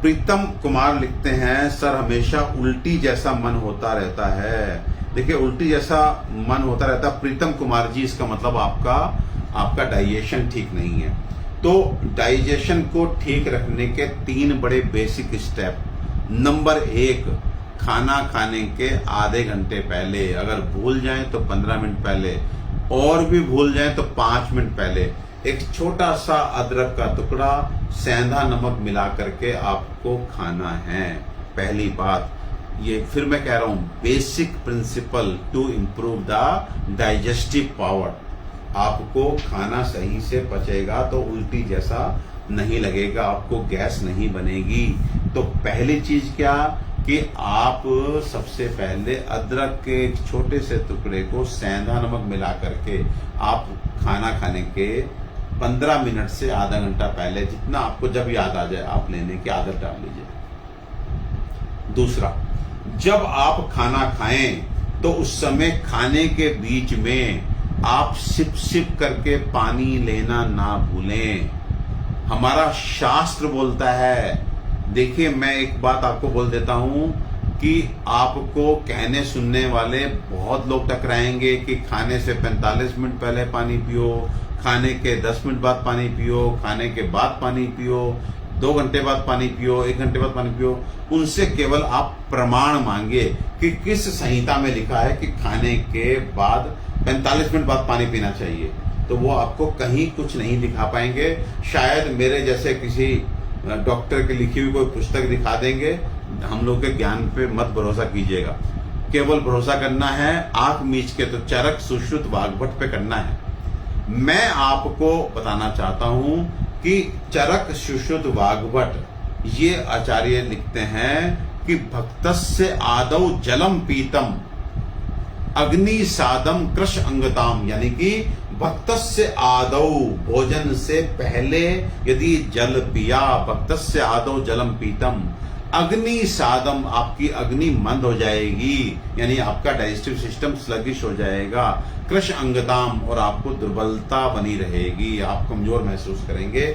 प्रीतम कुमार लिखते हैं, सर हमेशा उल्टी जैसा मन होता रहता है। देखिए, उल्टी जैसा मन होता रहता है प्रीतम कुमार जी, इसका मतलब आपका डाइजेशन ठीक नहीं है। तो डाइजेशन को ठीक रखने के 3 बड़े बेसिक स्टेप। नंबर 1, खाना खाने के आधे घंटे पहले, अगर भूल जाएं तो 15 मिनट पहले, और भी भूल जाएं तो 5 मिनट पहले एक छोटा सा अदरक का टुकड़ा सेंधा नमक मिला करके आपको खाना है। पहली बात ये, फिर मैं कह रहा हूं, basic principle to improve the digestive power. आपको खाना सही से पचेगा तो उल्टी जैसा नहीं लगेगा, आपको गैस नहीं बनेगी। तो पहली चीज क्या कि आप सबसे पहले अदरक के एक छोटे से टुकड़े को सेंधा नमक मिला करके आप खाना खाने के 15 मिनट से आधा घंटा पहले, जितना आपको जब याद आ जाए आप लेने की आदत डाल लीजिए। दूसरा, जब आप खाना खाएं तो उस समय खाने के बीच में आप सिप सिप करके पानी लेना ना भूलें। हमारा शास्त्र बोलता है, देखिए मैं एक बात आपको बोल देता हूं कि आपको कहने सुनने वाले बहुत लोग टकराएंगे कि खाने से 45 मिनट पहले पानी पियो, खाने के 10 मिनट बाद पानी पियो, खाने के बाद पानी पियो, 2 घंटे बाद पानी पियो, 1 घंटे बाद पानी पियो। उनसे केवल आप प्रमाण मांगे कि किस संहिता में लिखा है कि खाने के बाद 45 मिनट बाद पानी पीना चाहिए, तो वो आपको कहीं कुछ नहीं दिखा पाएंगे। शायद मेरे जैसे किसी डॉक्टर की लिखी हुई कोई पुस्तक दिखा देंगे। हम लोग के ज्ञान पे मत भरोसा कीजिएगा, केवल भरोसा करना है आंख मीच के तो चरक सुश्रुत वाग्भट पे करना है। मैं आपको बताना चाहता हूं कि चरक सुश्रुत वाग्भट ये आचार्य लिखते हैं कि भक्तस्य आदौ जलम पीतम अग्नि सादम कृश अंगताम, यानी कि भक्तस्य आदौ, भोजन से पहले यदि जल पिया, भक्तस्य आदौ जलम पीतम अग्नि सादम, आपकी अग्नि मंद हो जाएगी, यानी आपका डाइजेस्टिव सिस्टम स्लगिश हो जाएगा। कृश अंगताम, और आपको दुर्बलता बनी रहेगी, आप कमजोर महसूस करेंगे।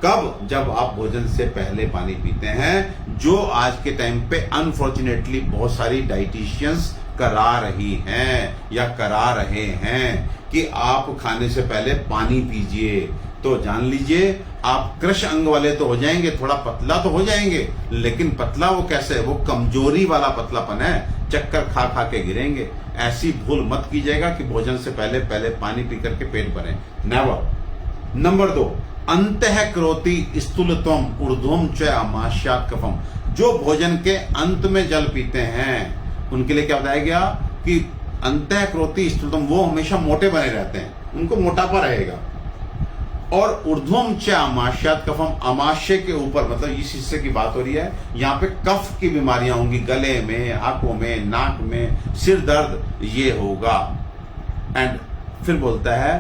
कब? जब आप भोजन से पहले पानी पीते हैं, जो आज के टाइम पे अनफॉर्चुनेटली बहुत सारी डाइटिशियंस करा रही हैं या करा रहे हैं कि आप खाने से पहले पानी पीजिए। तो जान लीजिए, आप कृश अंग वाले तो हो जाएंगे, थोड़ा पतला तो हो जाएंगे, लेकिन पतला वो कैसे? वो कमजोरी वाला पतलापन है, चक्कर खा खा के गिरेंगे। ऐसी भूल मत कीजिएगा कि भोजन से पहले पानी पी करके पेट भरें, नेवर। नंबर 2, अंतः करोति स्थूलत्वम ऊर्ध्वम च आमाश्यात् कफम, जो भोजन के अंत में जल पीते हैं उनके लिए क्या बताया गया कि अंतः करोति स्थूलत्वम, वो हमेशा मोटे बने रहते हैं, उनको मोटापा रहेगा। और ऊर्ध्वम च आमाश्यात् कफम, आमाशय के ऊपर, मतलब इस हिस्से की बात हो रही है, यहाँ पे कफ की बीमारियां होंगी, गले में, आंखों में, नाक में, सिर दर्द, ये होगा। एंड फिर बोलता है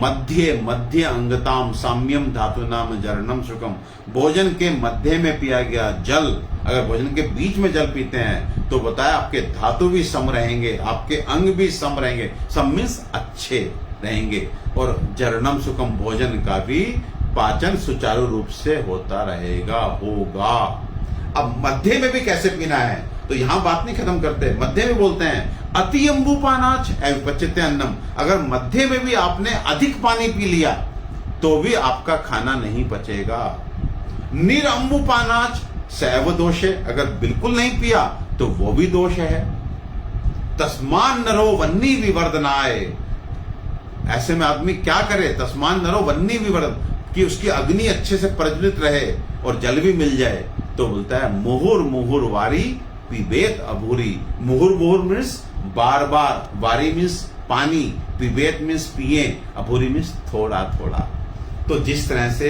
मध्य मध्य अंगताम साम्यम धातु नाम जरणम सुखम, भोजन के मध्य में पिया गया जल, अगर भोजन के बीच में जल पीते हैं तो बताया आपके धातु भी सम रहेंगे, आपके अंग भी सम रहेंगे, सम मीन्स अच्छे रहेंगे, और जरणम सुखम, भोजन का भी पाचन सुचारू रूप से होता रहेगा, होगा। अब मध्य में भी कैसे पीना है, तो यहां बात नहीं खत्म करते, मध्य में बोलते हैं अति अम्बुपानाच एवपचित अन्नम, अगर मध्य में भी आपने अधिक पानी पी लिया तो भी आपका खाना नहीं पचेगा। निरअम्बुपानाच सैव दोष है, अगर बिल्कुल नहीं पिया तो वो भी दोष है। तस्मान नरो वन्नी विवर्धनाय, ऐसे में आदमी क्या करे? तस्मान नरो वन्नी विवर्धन, कि उसकी अग्नि अच्छे से प्रज्वलित रहे और जल भी मिल जाए। तो बोलता है मुहुर मुहुर वारी पिबेत अभूरी, मुहुर मुहुर मीन्स बार बार, वारी मीन्स पानी, पिबेत मीन्स पिए, अभूरी मीन्स थोड़ा थोड़ा। तो जिस तरह से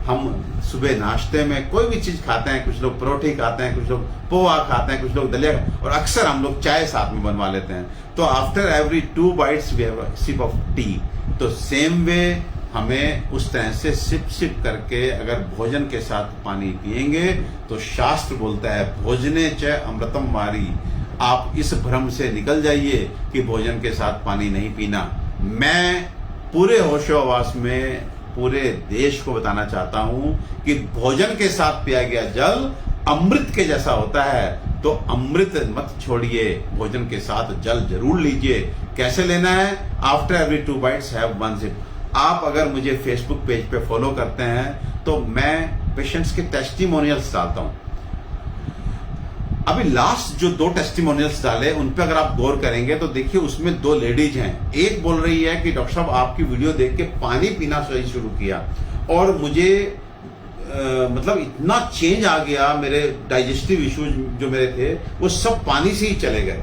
हम सुबह नाश्ते में कोई भी चीज खाते हैं, कुछ लोग परोठी खाते हैं, कुछ लोग पोहा खाते हैं, कुछ लोग दलिया, और अक्सर हम लोग चाय साथ में बनवा लेते हैं, तो after every 2 bites we have a sip of tea. तो सेम वे हमें उस तरह से सिप सिप करके अगर भोजन के साथ पानी पिएंगे तो शास्त्र बोलता है भोजने च अमृतम वारी, आप इस भ्रम से निकल जाइए कि भोजन के साथ पानी नहीं पीना। मैं पूरे होशोहवास में पूरे देश को बताना चाहता हूं कि भोजन के साथ पिया गया जल अमृत के जैसा होता है, तो अमृत मत छोड़िए, भोजन के साथ जल जरूर लीजिए। कैसे लेना है? After every 2 bites have 1 sip। आप अगर मुझे फेसबुक पेज पे फॉलो करते हैं तो मैं पेशेंट्स के टेस्टिमोनियल्स डालता हूं। अभी लास्ट जो 2 टेस्टिमोनियल्स डाले उन पे अगर आप गौर करेंगे तो देखिए उसमें 2 लेडीज हैं। एक बोल रही है कि डॉक्टर साहब आपकी वीडियो देख के पानी पीना सही शुरू किया और मुझे मतलब इतना चेंज आ गया, मेरे डाइजेस्टिव इश्यूज जो मेरे थे वो सब पानी से ही चले गए।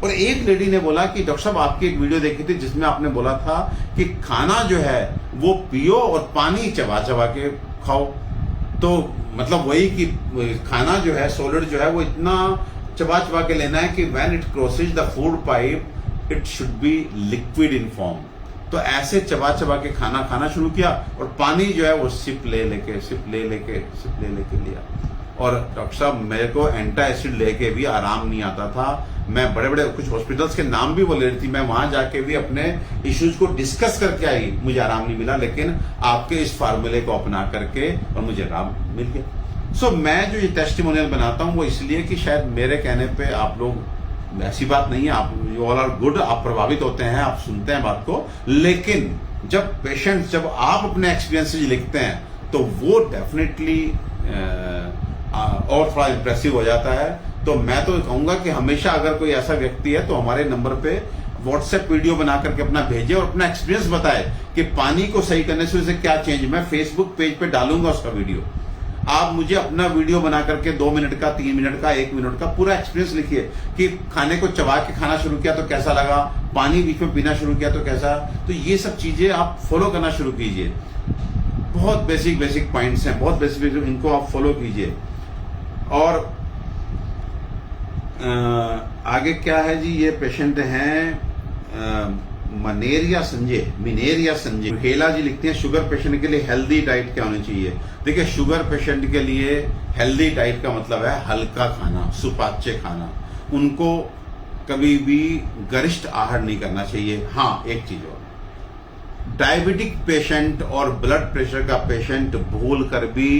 और एक लेडी ने बोला कि डॉक्टर साहब आपकी एक वीडियो देखी थी जिसमें आपने बोला था कि खाना जो है वो पियो और पानी चबा चबा के खाओ। तो मतलब वही कि खाना जो है सॉलिड जो है वो इतना चबा चबा के लेना है कि when it crosses the food pipe it should be liquid in form. तो ऐसे चबा चबा के खाना खाना शुरू किया और पानी जो है वो सिप ले लेके लिया। और डॉक्टर साहब मेरे को एंटासिड लेके भी आराम नहीं आता था। मैं बड़े बड़े कुछ हॉस्पिटल्स के नाम भी बोल रही थी, मैं वहां जाके भी अपने इश्यूज को डिस्कस करके आई, मुझे आराम नहीं मिला। लेकिन आपके इस फार्मूले को अपना करके और मुझे आराम मिल गया। सो मैं जो ये टेस्टिमोनियल बनाता हूँ वो इसलिए कि शायद मेरे कहने पे आप लोग, ऐसी बात नहीं है, आप यू ऑल आर गुड, आप प्रभावित होते हैं, आप सुनते हैं बात को। लेकिन जब आप अपने एक्सपीरियंसेस लिखते हैं तो वो डेफिनेटली और थोड़ा इंप्रेसिव हो जाता है। तो मैं तो कहूंगा कि हमेशा अगर कोई ऐसा व्यक्ति है तो हमारे नंबर पे व्हाट्सएप वीडियो बना करके अपना भेजे और अपना एक्सपीरियंस बताए कि पानी को सही करने से उसे क्या चेंज। मैं फेसबुक पेज पे डालूंगा उसका वीडियो। आप मुझे अपना वीडियो बना करके 2 मिनट का, 3 मिनट का, 1 मिनट का पूरा एक्सपीरियंस लिखिए कि खाने को चबा के खाना शुरू किया तो कैसा लगा, पानी बीच में पीना शुरू किया तो कैसा। तो ये सब चीजें आप फॉलो करना शुरू कीजिए। बहुत बेसिक पॉइंट्स हैं, बहुत बेसिक, इनको आप फॉलो कीजिए। और आगे क्या है जी, ये पेशेंट हैं मिनेरिया संजय हेला जी लिखते हैं शुगर पेशेंट के लिए हेल्दी डाइट क्या होनी चाहिए। देखिए शुगर पेशेंट के लिए हेल्दी डाइट का मतलब है हल्का खाना, सुपाच्य खाना। उनको कभी भी गरिष्ठ आहार नहीं करना चाहिए। हाँ, एक चीज और, डायबिटिक पेशेंट और ब्लड प्रेशर का पेशेंट भूल कर भी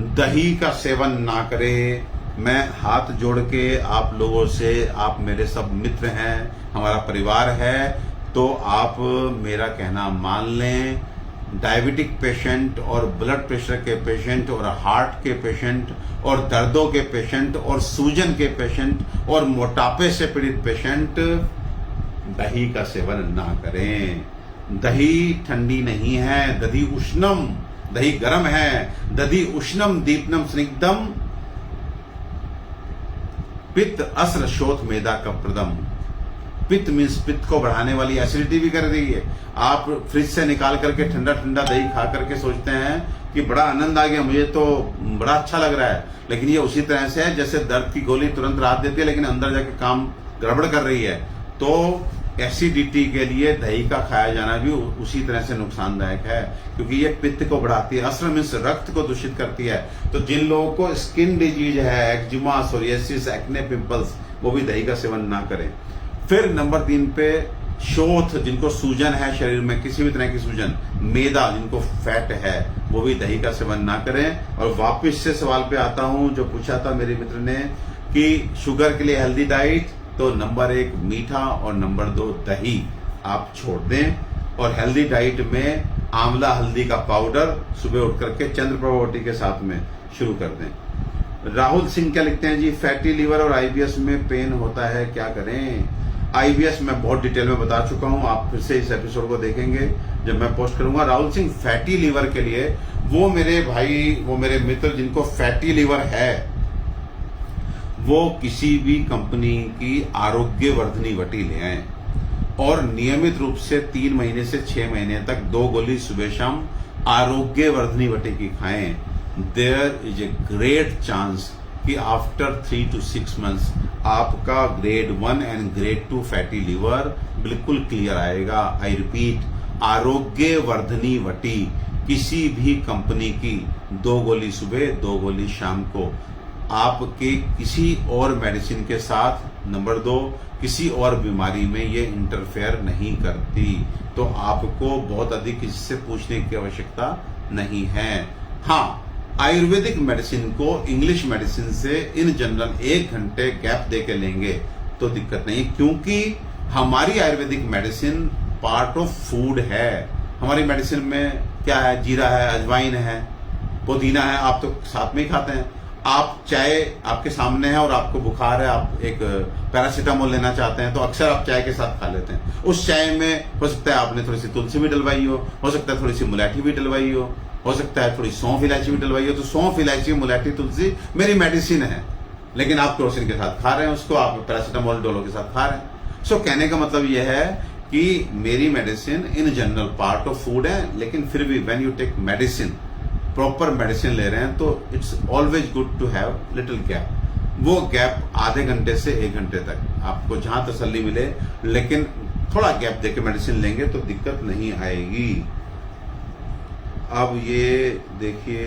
दही का सेवन ना करे। मैं हाथ जोड़ के आप लोगों से, आप मेरे सब मित्र हैं, हमारा परिवार है, तो आप मेरा कहना मान लें। डायबिटिक पेशेंट और ब्लड प्रेशर के पेशेंट और हार्ट के पेशेंट और दर्दों के पेशेंट और सूजन के पेशेंट और मोटापे से पीड़ित पेशेंट दही का सेवन ना करें। दही ठंडी नहीं है, दही उष्णम, दही गर्म है। दही उष्णम दीपनम स्निग्धम पित्त अस्र शोथ मेदा का प्रदम। पित्त मीन्स पित्त को बढ़ाने वाली, एसिडिटी भी कर रही है। आप फ्रिज से निकाल करके ठंडा ठंडा दही खा करके सोचते हैं कि बड़ा आनंद आ गया, मुझे तो बड़ा अच्छा लग रहा है, लेकिन ये उसी तरह से है जैसे दर्द की गोली तुरंत राहत देती है लेकिन अंदर जाके काम गड़बड़ कर रही है। तो एसिडिटी के लिए दही का खाया जाना भी उसी तरह से नुकसानदायक है, क्योंकि ये पित्त को बढ़ाती है। अस्र मीन्स रक्त को दूषित करती है। तो जिन लोगों को स्किन डिजीज है, एक्जिमा, सोरियासिस, एक्ने, पिंपल्स, वो भी दही का सेवन ना करें। फिर नंबर 3 पे शोथ, जिनको सूजन है शरीर में, किसी भी तरह की सूजन, मैदा, जिनको फैट है, वो भी दही का सेवन ना करें। और वापस से सवाल पे आता हूं जो पूछा था मेरे मित्र ने कि शुगर के लिए हेल्दी डाइट, तो नंबर 1 मीठा और नंबर 2 दही आप छोड़ दें। और हेल्दी डाइट में आंवला हल्दी का पाउडर सुबह उठ करके चंद्रप्रभा रोटी के साथ में शुरू कर दें। राहुल सिंह क्या लिखते हैं जी, फैटी लीवर और आईबीएस में पेन होता है, क्या करें। आईबीएस मैं बहुत डिटेल में बता चुका हूं, आप फिर से इस एपिसोड को देखेंगे जब मैं पोस्ट करूंगा। राहुल सिंह, फैटी लीवर के लिए वो मेरे भाई, वो मेरे मित्र जिनको फैटी लीवर है, वो किसी भी कंपनी की आरोग्यवर्धनी वटी ले आए और नियमित रूप से 3 महीने से 6 महीने तक 2 गोली सुबह शाम आरोग्यवर्धनी वटी की खाएं। There is a great chance कि आफ्टर 3 to 6 months आपका grade 1 and grade 2 fatty liver बिल्कुल क्लियर आएगा। आई रिपीट, आरोग्यवर्धनी वटी किसी भी कंपनी की 2 गोली सुबह 2 गोली शाम को, आपके किसी और मेडिसिन के साथ, नंबर 2 किसी और बीमारी में ये इंटरफेयर नहीं करती। तो आपको बहुत अधिक इससे पूछने की आवश्यकता नहीं है। हाँ, आयुर्वेदिक मेडिसिन को इंग्लिश मेडिसिन से इन जनरल 1 घंटे गैप दे के लेंगे तो दिक्कत नहीं, क्योंकि हमारी Ayurvedic medicine part of food है। हमारी मेडिसिन में क्या है, जीरा है, अजवाइन है, पुदीना है, आप तो साथ में ही खाते हैं। आप चाय आपके सामने है और आपको बुखार है, आप एक पैरासीटामोल लेना चाहते हैं तो अक्सर आप चाय के साथ खा लेते हैं। उस चाय में हो सकता है आपने थोड़ी सी तुलसी भी डलवाई हो सकता है थोड़ी सी मुलैठी भी डलवाई हो सकता है थोड़ी सौंफ इलायची भी डलवाई हो। तो सौंफ इलायची मुलैठी तुलसी मेरी मेडिसिन है, लेकिन आप केरोसिन के साथ खा रहे हैं उसको, आप पैरासीटामोल डोलो के साथ खा रहे हैं। सो कहने का मतलब यह है कि मेरी medicine in general part of food है, लेकिन फिर भी when you take medicine, proper medicine ले रहे हैं तो it's always good to have little gap. वो गैप आधे घंटे से 1 घंटे तक आपको जहां तसल्ली मिले, लेकिन थोड़ा गैप देके मेडिसिन लेंगे तो दिक्कत नहीं आएगी। अब ये देखिए,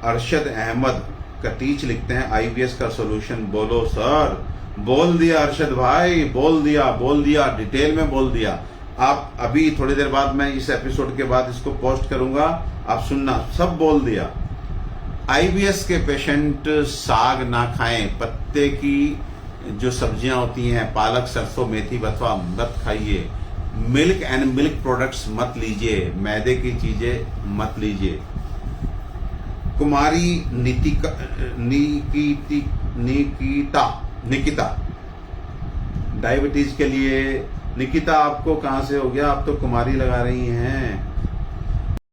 अरशद अहमद कटीच लिखते हैं आईबीएस का सॉल्यूशन बोलो सर। बोल दिया अरशद भाई, बोल दिया, डिटेल में बोल दिया। आप अभी थोड़ी देर बाद मैं इस एपिसोड के बाद इसको पोस्ट करूंगा, आप सुनना, सब बोल दिया। आईबीएस के पेशेंट साग ना खाएं, पत्ते की जो सब्जियां होती हैं, पालक, सरसों, मेथी, बथुआ मत खाइए। मिल्क एंड मिल्क प्रोडक्ट्स मत लीजिए, मैदे की चीजें मत लीजिए। कुमारी निकिता डायबिटीज के लिए, निकिता आपको कहां से हो गया, आप तो कुमारी लगा रही हैं।